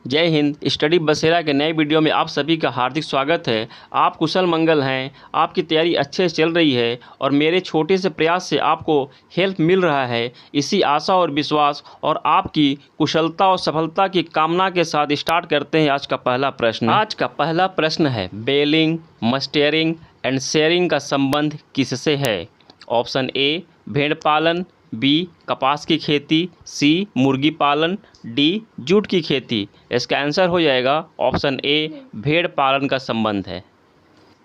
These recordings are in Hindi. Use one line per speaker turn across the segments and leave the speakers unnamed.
जय हिंद। स्टडी बसेरा के नए वीडियो में आप सभी का हार्दिक स्वागत है। आप कुशल मंगल हैं, आपकी तैयारी अच्छे से चल रही है और मेरे छोटे से प्रयास से आपको हेल्प मिल रहा है। इसी आशा और विश्वास और आपकी कुशलता और सफलता की कामना के साथ स्टार्ट करते हैं आज का पहला प्रश्न। आज का पहला प्रश्न है, बेलिंग, मस्टरिंग एंड शेयरिंग का संबंध किससे है? ऑप्शन ए भेड़ पालन, बी कपास की खेती, सी मुर्गी पालन, डी जूट की खेती। इसका आंसर हो जाएगा ऑप्शन ए भेड़ पालन का संबंध है।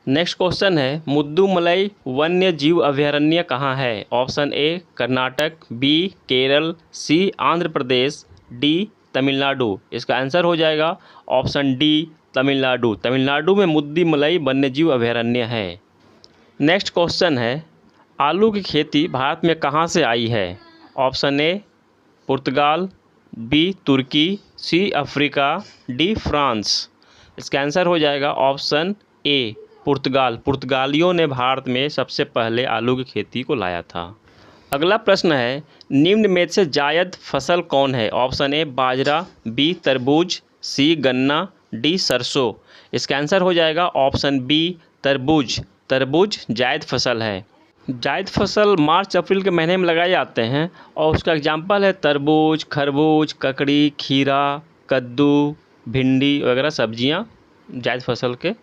नेक्स्ट क्वेश्चन है, मुद्दुमलई वन्य जीव अभयारण्य कहाँ है? Option A Karnataka, B Kerala, C Andhra Pradesh, D Tamil Nadu. इसका आंसर हो जाएगा ऑप्शन डी तमिलनाडु। तमिलनाडु में मुद्दुमलई वन्य जीव अभयारण्य है। नेक्स्ट क्वेश्चन है, आलू की खेती भारत में कहाँ से आई है? ऑप्शन ए पुर्तगाल, बी तुर्की, सी अफ्रीका, डी फ्रांस। इसका आंसर हो जाएगा ऑप्शन ए पुर्तगाल। पुर्तगालियों ने भारत में सबसे पहले आलू की खेती को लाया था। अगला प्रश्न है, निम्न में से जायद फसल कौन है? ऑप्शन ए बाजरा, बी तरबूज, सी गन्ना, डी सरसों। इसका आंसर हो जाएगा ऑप्शन बी तरबूज। तरबूज जायद फसल है। जायद फसल मार्च अप्रैल के महीने में लगाए जाते हैं और उसका एग्जाम्पल है तरबूज, खरबूज, ककड़ी, खीरा, कद्दू, भिंडी वगैरह सब्जियां जायद फसल के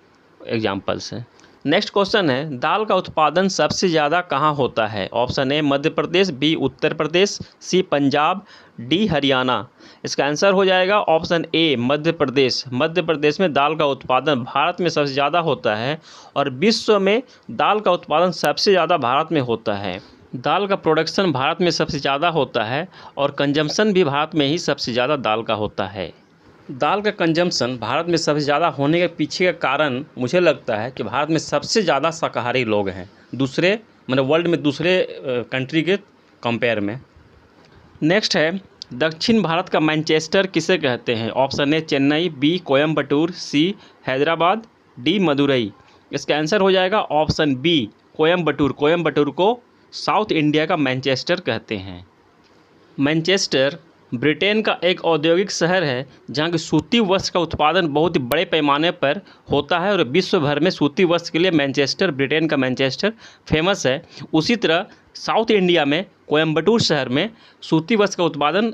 एग्जाम्पल्स हैं। नेक्स्ट क्वेश्चन है, दाल का उत्पादन सबसे ज़्यादा कहाँ होता है? Option A Madhya Pradesh, B Uttar Pradesh, C Punjab, D Haryana. इसका आंसर हो जाएगा ऑप्शन ए मध्य प्रदेश। मध्य प्रदेश में दाल का उत्पादन भारत में सबसे ज़्यादा होता है और विश्व में दाल का उत्पादन सबसे ज़्यादा भारत में होता है। दाल का प्रोडक्शन भारत में सबसे ज़्यादा होता है और कंजम्पशन भी भारत में ही सबसे ज़्यादा दाल का होता है। दाल का कंजम्पशन भारत में सबसे ज़्यादा होने के पीछे का कारण मुझे लगता है कि भारत में सबसे ज़्यादा शाकाहारी लोग हैं, दूसरे मतलब वर्ल्ड में दूसरे कंट्री के कंपेयर में। नेक्स्ट है, दक्षिण भारत का मैनचेस्टर किसे कहते हैं? Option A Chennai, B Coimbatore, C Hyderabad, D Madurai. इसका आंसर हो जाएगा ऑप्शन बी कोयम्बटूर। कोयम्बटूर को साउथ इंडिया का मैनचेस्टर कहते हैं। मैनचेस्टर ब्रिटेन का एक औद्योगिक शहर है जहाँ की सूती वस्त्र का उत्पादन बहुत ही बड़े पैमाने पर होता है और विश्व भर में सूती वस्त्र के लिए मैनचेस्टर, ब्रिटेन का मैनचेस्टर फेमस है। उसी तरह साउथ इंडिया में कोयम्बटूर शहर में सूती वस्त्र का उत्पादन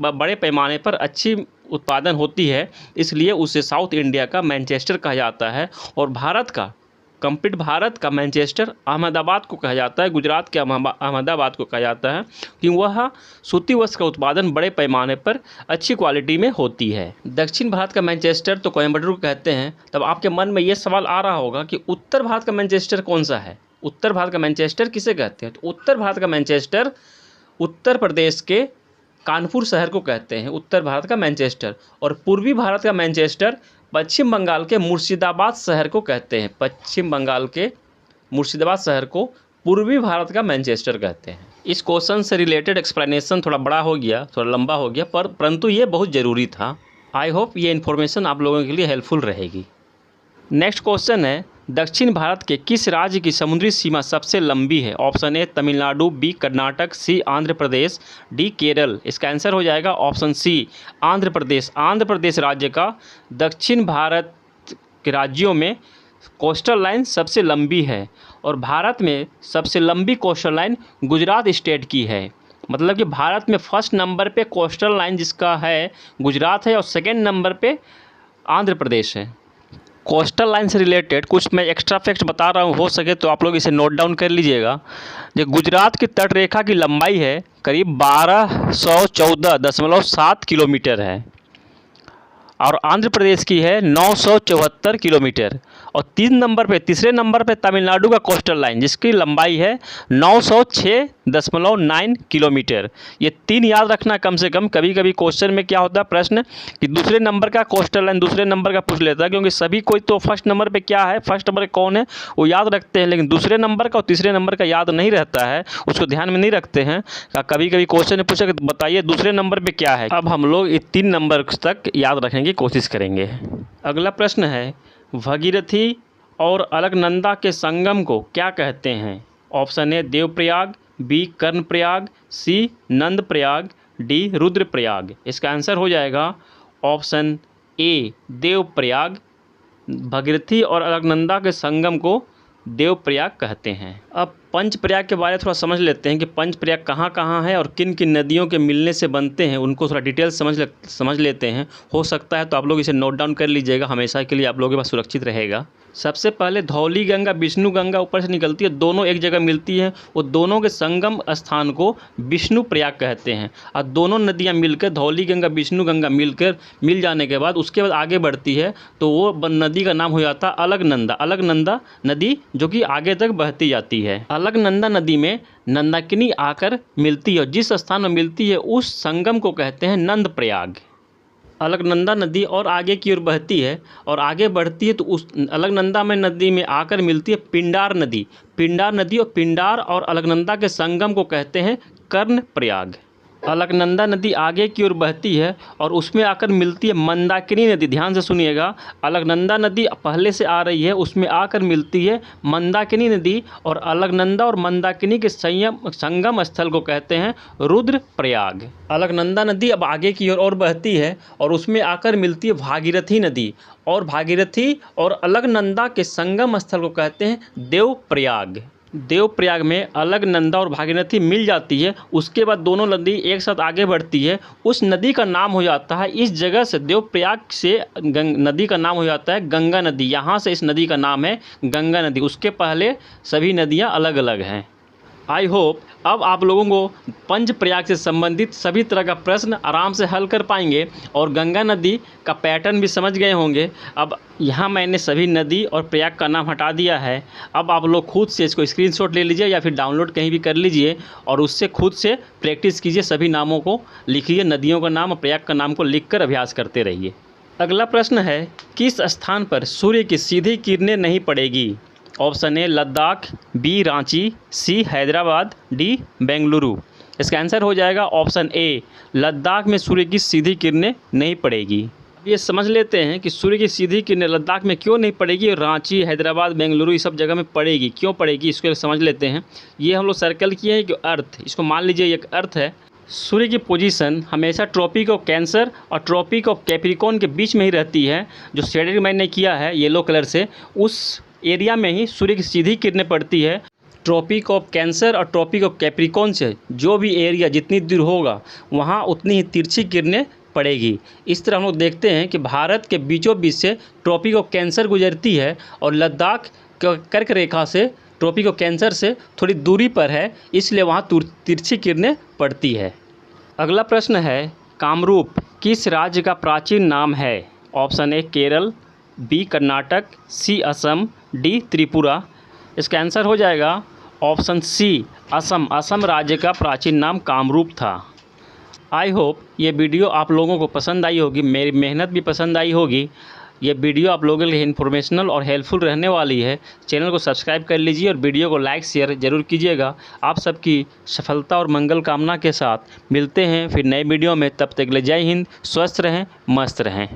बड़े पैमाने पर अच्छी उत्पादन होती है, इसलिए उसे साउथ इंडिया का मैनचेस्टर कहा जाता है। और भारत का मैनचेस्टर अहमदाबाद को कहा जाता है, गुजरात के अहमदाबाद को कहा जाता है कि वह सूती वस्त्र का उत्पादन बड़े पैमाने पर अच्छी क्वालिटी में होती है। दक्षिण भारत का मैनचेस्टर तो कोयम्बटूर को कहते हैं। तब आपके मन में ये सवाल आ रहा होगा कि उत्तर भारत का मैनचेस्टर कौन सा है? उत्तर भारत का मैनचेस्टर किसे कहते हैं? तो उत्तर भारत का मैनचेस्टर उत्तर प्रदेश के कानपुर शहर को कहते हैं उत्तर भारत का मैनचेस्टर। और पूर्वी भारत का मैनचेस्टर पश्चिम बंगाल के मुर्शिदाबाद शहर को कहते हैं। पश्चिम बंगाल के मुर्शिदाबाद शहर को पूर्वी भारत का मैनचेस्टर कहते हैं। इस क्वेश्चन से रिलेटेड एक्सप्लेनेशन थोड़ा बड़ा हो गया, थोड़ा लंबा हो गया, परंतु ये बहुत ज़रूरी था। आई होप ये इन्फॉर्मेशन आप लोगों के लिए हेल्पफुल रहेगी। नेक्स्ट क्वेश्चन है, दक्षिण भारत के किस राज्य की समुद्री सीमा सबसे लंबी है? Option A Tamil Nadu, B Karnataka, C Andhra Pradesh, D Kerala. इसका आंसर हो जाएगा ऑप्शन सी आंध्र प्रदेश। आंध्र प्रदेश राज्य का दक्षिण भारत के राज्यों में कोस्टल लाइन सबसे लंबी है और भारत में सबसे लंबी कोस्टल लाइन गुजरात स्टेट की है। मतलब कि भारत में फर्स्ट नंबर पे कोस्टल लाइन जिसका है गुजरात है और सेकेंड नंबर पे आंध्र प्रदेश है। कोस्टल लाइन से रिलेटेड कुछ मैं एक्स्ट्रा फैक्ट्स बता रहा हूँ, हो सके तो आप लोग इसे नोट डाउन कर लीजिएगा। जो गुजरात की तटरेखा की लंबाई है करीब 1214.7 किलोमीटर है और आंध्र प्रदेश की है 974 किलोमीटर। और तीसरे नंबर पे तमिलनाडु का कोस्टल लाइन जिसकी लंबाई है 906.9 किलोमीटर। ये 3 याद रखना कम से कम। कभी कभी क्वेश्चन में क्या होता है प्रश्न कि दूसरे नंबर का कोस्टल लाइन दूसरे नंबर का पूछ लेता है, क्योंकि सभी कोई तो फर्स्ट नंबर पे क्या है, फर्स्ट नंबर कौन है वो याद रखते हैं, लेकिन दूसरे नंबर का और तीसरे नंबर का याद नहीं रहता है, उसको ध्यान में नहीं रखते हैं। कभी कभी क्वेश्चन में पूछा कि बताइए दूसरे नंबर पर क्या है। अब हम लोग ये 3 नंबर तक याद रखने की कोशिश करेंगे। अगला प्रश्न है, भगीरथी और अलकनंदा के संगम को क्या कहते हैं? Option A Devprayag, B Karnaprayag, C Nandprayag, D Rudraprayag. इसका आंसर हो जाएगा ऑप्शन ए देवप्रयाग। भागीरथी और अलकनंदा के संगम को देवप्रयाग कहते हैं। अब पंचप्रयाग के बारे में थोड़ा समझ लेते हैं कि पंचप्रयाग कहाँ कहाँ है और किन किन नदियों के मिलने से बनते हैं, उनको थोड़ा डिटेल समझ लेते हैं। हो सकता है तो आप लोग इसे नोट डाउन कर लीजिएगा, हमेशा के लिए आप लोगों के पास सुरक्षित रहेगा। सबसे पहले धौली गंगा विष्णु गंगा ऊपर से निकलती है, दोनों एक जगह मिलती हैं। वो दोनों के संगम स्थान को विष्णु प्रयाग कहते हैं। और दोनों नदियाँ मिलकर, धौली गंगा विष्णु गंगा मिल जाने के बाद उसके बाद आगे बढ़ती है तो वो नदी का नाम हो जाता है अलकनंदा। अलकनंदा नदी जो कि आगे तक बहती जाती है। अलकनंदा नदी में नंदाकिनी आकर मिलती है और जिस स्थान में मिलती है उस संगम को कहते हैं नंद प्रयाग। अलकनंदा नदी और आगे की ओर बहती है और आगे बढ़ती है तो उस अलकनंदा में नदी में आकर मिलती है पिंडार नदी। पिंडार नदी और पिंडार और अलकनंदा के संगम को कहते हैं कर्ण प्रयाग। अलकनंदा नदी आगे की ओर बहती है और उसमें आकर मिलती है मंदाकिनी नदी। ध्यान से सुनिएगा, अलकनंदा नदी पहले से आ रही है, उसमें आकर मिलती है मंदाकिनी नदी और अलकनंदा और मंदाकिनी के संगम स्थल को कहते हैं रुद्रप्रयाग। अलकनंदा नदी अब आगे की ओर और बहती है और उसमें आकर मिलती है भागीरथी नदी और भागीरथी और अलकनंदा के संगम स्थल को कहते हैं देवप्रयाग। देवप्रयाग में अलकनंदा और भागीरथी मिल जाती है, उसके बाद दोनों नदी एक साथ आगे बढ़ती है। उस नदी का नाम हो जाता है, इस जगह से देवप्रयाग से नदी का नाम हो जाता है गंगा नदी। यहाँ से इस नदी का नाम है गंगा नदी। उसके पहले सभी नदियाँ अलग अलग हैं। आई होप अब आप लोगों को पंचप्रयाग से संबंधित सभी तरह का प्रश्न आराम से हल कर पाएंगे और गंगा नदी का पैटर्न भी समझ गए होंगे। अब यहाँ मैंने सभी नदी और प्रयाग का नाम हटा दिया है। अब आप लोग खुद से इसको स्क्रीनशॉट ले लीजिए या फिर डाउनलोड कहीं भी कर लीजिए और उससे खुद से प्रैक्टिस कीजिए। सभी नामों को लिखिए, नदियों का नाम और प्रयाग का नाम को लिखकर अभ्यास करते रहिए। अगला प्रश्न है, किस स्थान पर सूर्य की सीधी किरणें नहीं पड़ेगी? Option A Ladakh, B Ranchi, C Hyderabad, D Bengaluru. इसका आंसर हो जाएगा ऑप्शन ए लद्दाख में सूर्य की सीधी किरणें नहीं पड़ेगी। अब ये समझ लेते हैं कि सूर्य की सीधी किरणें लद्दाख में क्यों नहीं पड़ेगी और रांची, हैदराबाद, बेंगलुरु ये सब जगह में पड़ेगी, क्यों पड़ेगी, इसको समझ लेते हैं। ये हम लोग सर्कल किए हैं कि अर्थ, इसको मान लीजिए एक अर्थ है। सूर्य की पोजीशन हमेशा ट्रॉपिक ऑफ कैंसर और ट्रॉपिक ऑफ कैप्रिकॉर्न के बीच में ही रहती है। जो शेडिंग मैंने किया है येलो कलर से, उस एरिया में ही सूर्य की सीधी किरणें पड़ती है। ट्रॉपिक ऑफ कैंसर और ट्रॉपिक ऑफ कैप्रिकॉर्न से जो भी एरिया जितनी दूर होगा वहाँ उतनी ही तिरछी किरणें पड़ेगी। इस तरह हम लोग देखते हैं कि भारत के बीचों बीच से ट्रॉपिक ऑफ कैंसर गुजरती है और लद्दाख कर्क रेखा से ट्रॉपिक ऑफ कैंसर से थोड़ी दूरी पर है, इसलिए वहाँ तिरछी किरणें पड़ती है। अगला प्रश्न है, कामरूप किस राज्य का प्राचीन नाम है? Option A Kerala, B Karnataka, C Assam, D Tripura. इसका आंसर हो जाएगा ऑप्शन सी असम। असम राज्य का प्राचीन नाम कामरूप था। आई होप ये वीडियो आप लोगों को पसंद आई होगी, मेरी मेहनत भी पसंद आई होगी। ये वीडियो आप लोगों के लिए इन्फॉर्मेशनल और हेल्पफुल रहने वाली है। चैनल को सब्सक्राइब कर लीजिए और वीडियो को लाइक शेयर ज़रूर कीजिएगा। आप सबकी सफलता और मंगल कामना के साथ मिलते हैं फिर नए वीडियो में। तब तक के लिए जय हिंद, स्वस्थ रहें, मस्त रहें।